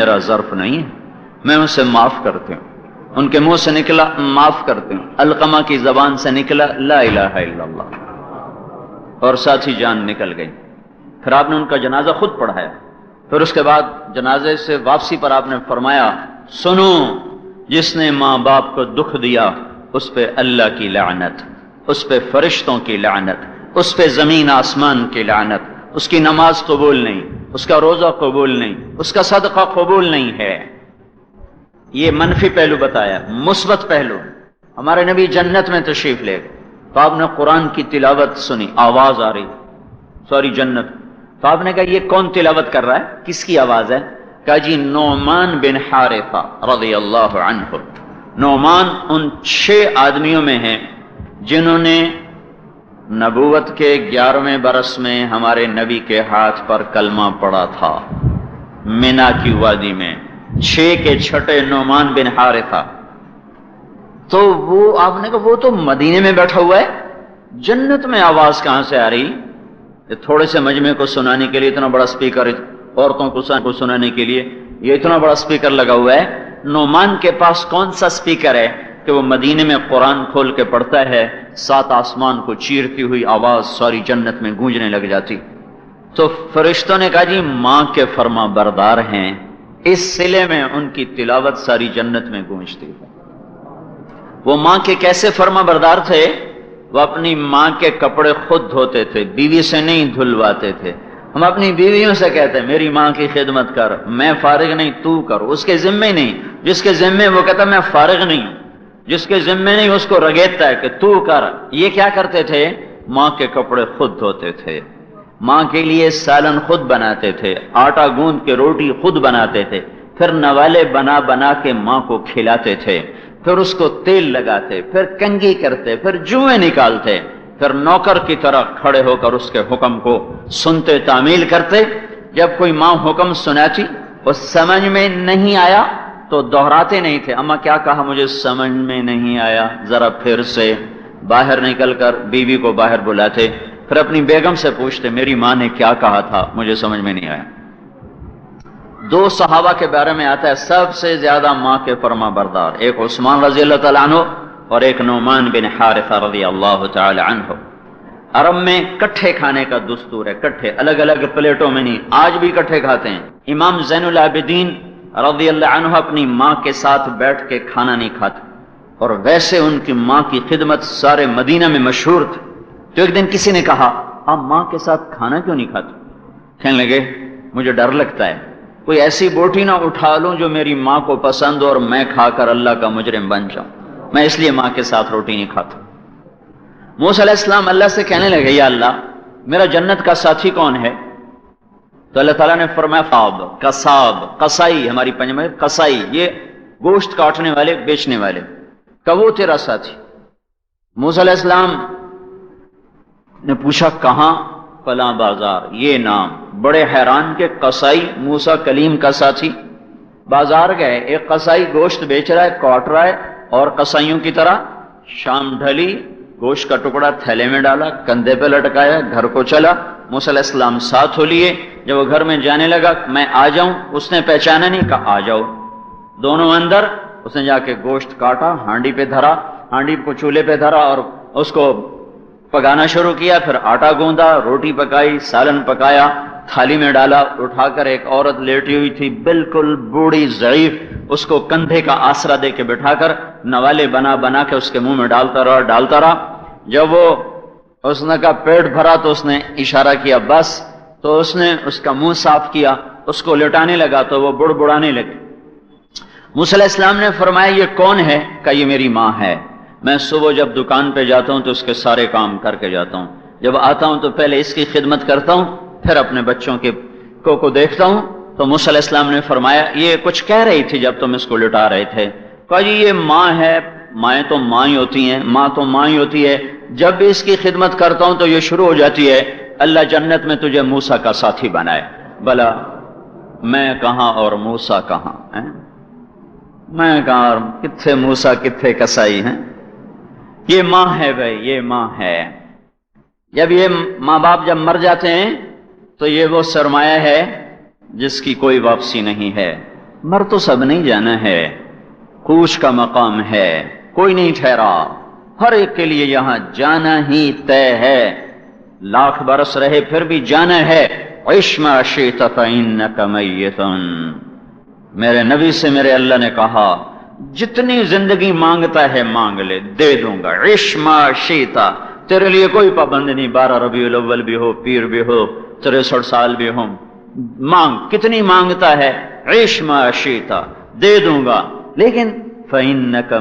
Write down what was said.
میرا ظرف نہیں ہے، میں اسے معاف کرتی ہوں۔ ان کے منہ سے نکلا معاف کرتی ہوں، علقمہ کی زبان سے نکلا لا الہ الا اللہ، اور ساتھ ہی جان نکل گئی۔ پھر آپ نے ان کا جنازہ خود پڑھایا۔ پھر اس کے بعد جنازے سے واپسی پر آپ نے فرمایا، سنو، جس نے ماں باپ کو دکھ دیا اس پہ اللہ کی لعنت، اس پہ فرشتوں کی لعنت، اس پہ زمین آسمان کی لعنت، اس کی نماز قبول نہیں، اس کا روزہ قبول نہیں، اس کا صدقہ قبول نہیں ہے۔ یہ منفی پہلو بتایا۔ مثبت پہلو، ہمارے نبی جنت میں تشریف لے گئے تو آپ نے قرآن کی تلاوت سنی، آواز آ رہی سوری جنت، تو آپ نے کہا یہ کون تلاوت کر رہا ہے، کس کی آواز ہے؟ کہا جی نعمان بن حارثہ رضی اللہ عنہ۔ نعمان ان 6 آدمیوں میں ہیں جنہوں نے نبوت کے 11ویں برس میں ہمارے نبی کے ہاتھ پر کلمہ پڑا تھا، مینا کی وادی میں، 6 کے چھٹے نعمان بن حارثہ۔ تو وہ آپ نے کہا وہ تو مدینے میں بیٹھا ہوا ہے، جنت میں آواز کہاں سے آ رہی؟ تھوڑے سے مجمع کو سنانے کے لیے اتنا بڑا سپیکر، عورتوں کو سنانے کے لیے یہ اتنا بڑا سپیکر لگا ہوا ہے۔ نعمان کے پاس کون سا سپیکر ہے کہ وہ مدینے میں قرآن کھول کے پڑھتا ہے، 7 آسمان کو چیرتی ہوئی آواز ساری جنت میں گونجنے لگ جاتی؟ تو فرشتوں نے کہا جی ماں کے فرما بردار ہیں، اس صلے میں ان کی تلاوت ساری جنت میں گونجتی ہے۔ وہ ماں کے کیسے فرما بردار تھے؟ وہ اپنی ماں کے کپڑے خود دھوتے تھے، بیوی سے نہیں دھلواتے تھے۔ ہم اپنی بیویوں سے کہتے ہیں میری ماں کی خدمت کر، میں فارغ نہیں تو کر، اس کے ذمے نہیں، جس کے ذمے وہ کہتا میں فارغ نہیں ہوں، جس کے ذمے نہیں اس کو رگیتا ہے کہ تو کر۔ یہ کیا کرتے تھے؟ ماں کے کپڑے خود دھوتے تھے، ماں کے لیے سالن خود بناتے تھے، آٹا گوندھ کے روٹی خود بناتے تھے، پھر نوالے بنا بنا کے ماں کو کھلاتے تھے، پھر اس کو تیل لگاتے، پھر کنگھی کرتے، پھر جوئیں نکالتے، پھر نوکر کی طرح کھڑے ہو کر اس کے حکم کو سنتے تعمیل کرتے۔ جب کوئی ماں حکم سناتی وہ سمجھ میں نہیں آیا تو دہراتے نہیں تھے، اماں کیا کہا مجھے سمجھ میں نہیں آیا، ذرا پھر سے باہر نکل کر بیوی کو باہر بلاتے، پھر اپنی بیگم سے پوچھتے میری ماں نے کیا کہا تھا مجھے سمجھ میں نہیں آیا۔ 2 صحابہ کے بارے میں آتا ہے سب سے زیادہ ماں کے فرما بردار، ایک عثمان رضی اللہ تعالیٰ عنہ اور ایک نعمان بن حارثہ رضی اللہ تعالی عنہ۔ عرب میں کٹھے کھانے کا دستور ہے، کٹھے، الگ الگ پلیٹوں میں نہیں، آج بھی کٹھے کھاتے ہیں۔ امام زین العابدین رضی اللہ عنہ اپنی ماں کے ساتھ بیٹھ کے کھانا نہیں کھاتے، اور ویسے ان کی ماں کی خدمت سارے مدینہ میں مشہور تھی۔ تو ایک دن کسی نے کہا آپ ماں کے ساتھ کھانا کیوں نہیں کھاتے؟ کہنے لگے مجھے ڈر لگتا ہے کوئی ایسی بوٹی نہ اٹھا لوں جو میری ماں کو پسند ہو اور میں کھا کر اللہ کا مجرم بن جاؤں، میں اس لیے ماں کے ساتھ روٹی نہیں کھاتا۔ موسیٰ علیہ السلام اللہ سے کہنے لگے یا اللہ میرا جنت کا ساتھی کون ہے؟ تو اللہ تعالیٰ نے فرمایا فاب، قصاب، قصائی، ہماری پنجاب میں قصائی، یہ گوشت کاٹنے والے بیچنے والے، کہ وہ تیرا ساتھی۔ موسیٰ علیہ السلام نے پوچھا کہاں؟ فلاں بازار، یہ نام، بڑے حیران کہ قصائی موسیٰ کلیم کا ساتھی۔ بازار گئے، ایک قصائی گوشت بیچ رہا ہے، کاٹ رہا ہے، اور قصائیوں کی طرح شام ڈھلی، گوشت کا ٹکڑا تھیلے میں ڈالا، کندھے پہ لٹکایا، گھر کو چلا۔ موسیٰ علیہ السلام ساتھ ہو لیے، جب وہ گھر میں جانے لگا میں آ جاؤں، اس نے پہچانا نہیں، کہا آ جاؤ۔ دونوں اندر، اس نے جا کے گوشت کاٹا، ہانڈی پہ دھرا، ہانڈی کو چولہے پہ دھرا اور اس کو پکانا شروع کیا، پھر آٹا گوندا، روٹی پکائی، سالن پکایا، تھالی میں ڈالا، اٹھا کر ایک عورت لیٹی ہوئی تھی بالکل بوڑھی ضعیف، اس کو کندھے کا آسرا دے کے بٹھا کر نوالے بنا بنا کے اس کے منہ میں ڈالتا رہا۔ جب وہ اس نے کہا پیٹ بھرا تو اس نے اشارہ کیا بس، تو اس نے اس کا منہ صاف کیا، اس کو لٹانے لگا تو وہ بڑبڑانے لگے۔ موسیٰ علیہ السلام نے فرمایا یہ کون ہے؟ کہ یہ میری ماں ہے، میں صبح جب دکان پہ جاتا ہوں تو اس کے سارے کام کر کے جاتا ہوں، جب آتا ہوں تو پہلے اس کی خدمت کرتا ہوں، پھر اپنے بچوں کو دیکھتا ہوں۔ تو موسیٰ علیہ السلام نے فرمایا یہ کچھ کہہ رہی تھی جب تم اس کو لٹا رہے تھے؟ کہا جی یہ ماں ہے، مائیں تو ماں ہی ہوتی ہیں، ماں تو ماں ہی ہوتی ہے، جب بھی اس کی خدمت کرتا ہوں تو یہ شروع ہو جاتی ہے اللہ جنت میں تجھے موسیٰ کا ساتھی بنائے۔ بلا میں کہاں اور موسیٰ کہاں ہیں؟ میں کہاں اور کتھے موسیٰ کتھے قصائی ہیں؟ یہ ماں ہے بھائی، یہ ماں ہے۔ جب یہ ماں باپ جب مر جاتے ہیں تو یہ وہ سرمایہ ہے جس کی کوئی واپسی نہیں ہے۔ مر تو سب نہیں جانا ہے، کوچ کا مقام ہے، کوئی نہیں ٹھہرا، ہر ایک کے لیے یہاں جانا ہی طے ہے، لاکھ برس رہے پھر بھی جانا ہے۔ عش ما شئت فإنک میت، میرے نبی سے میرے اللہ نے کہا جتنی زندگی مانگتا ہے مانگ لے، دے دوں گا۔ عش ما شئت، تیرے لیے کوئی پابند نہیں، 12 ربیع الاول بھی ہو، پیر بھی ہو، 63 سال بھی ہو، مانگ، کتنی مانگتا ہے، عش ما شئت، دے دوں گا، لیکن فإنک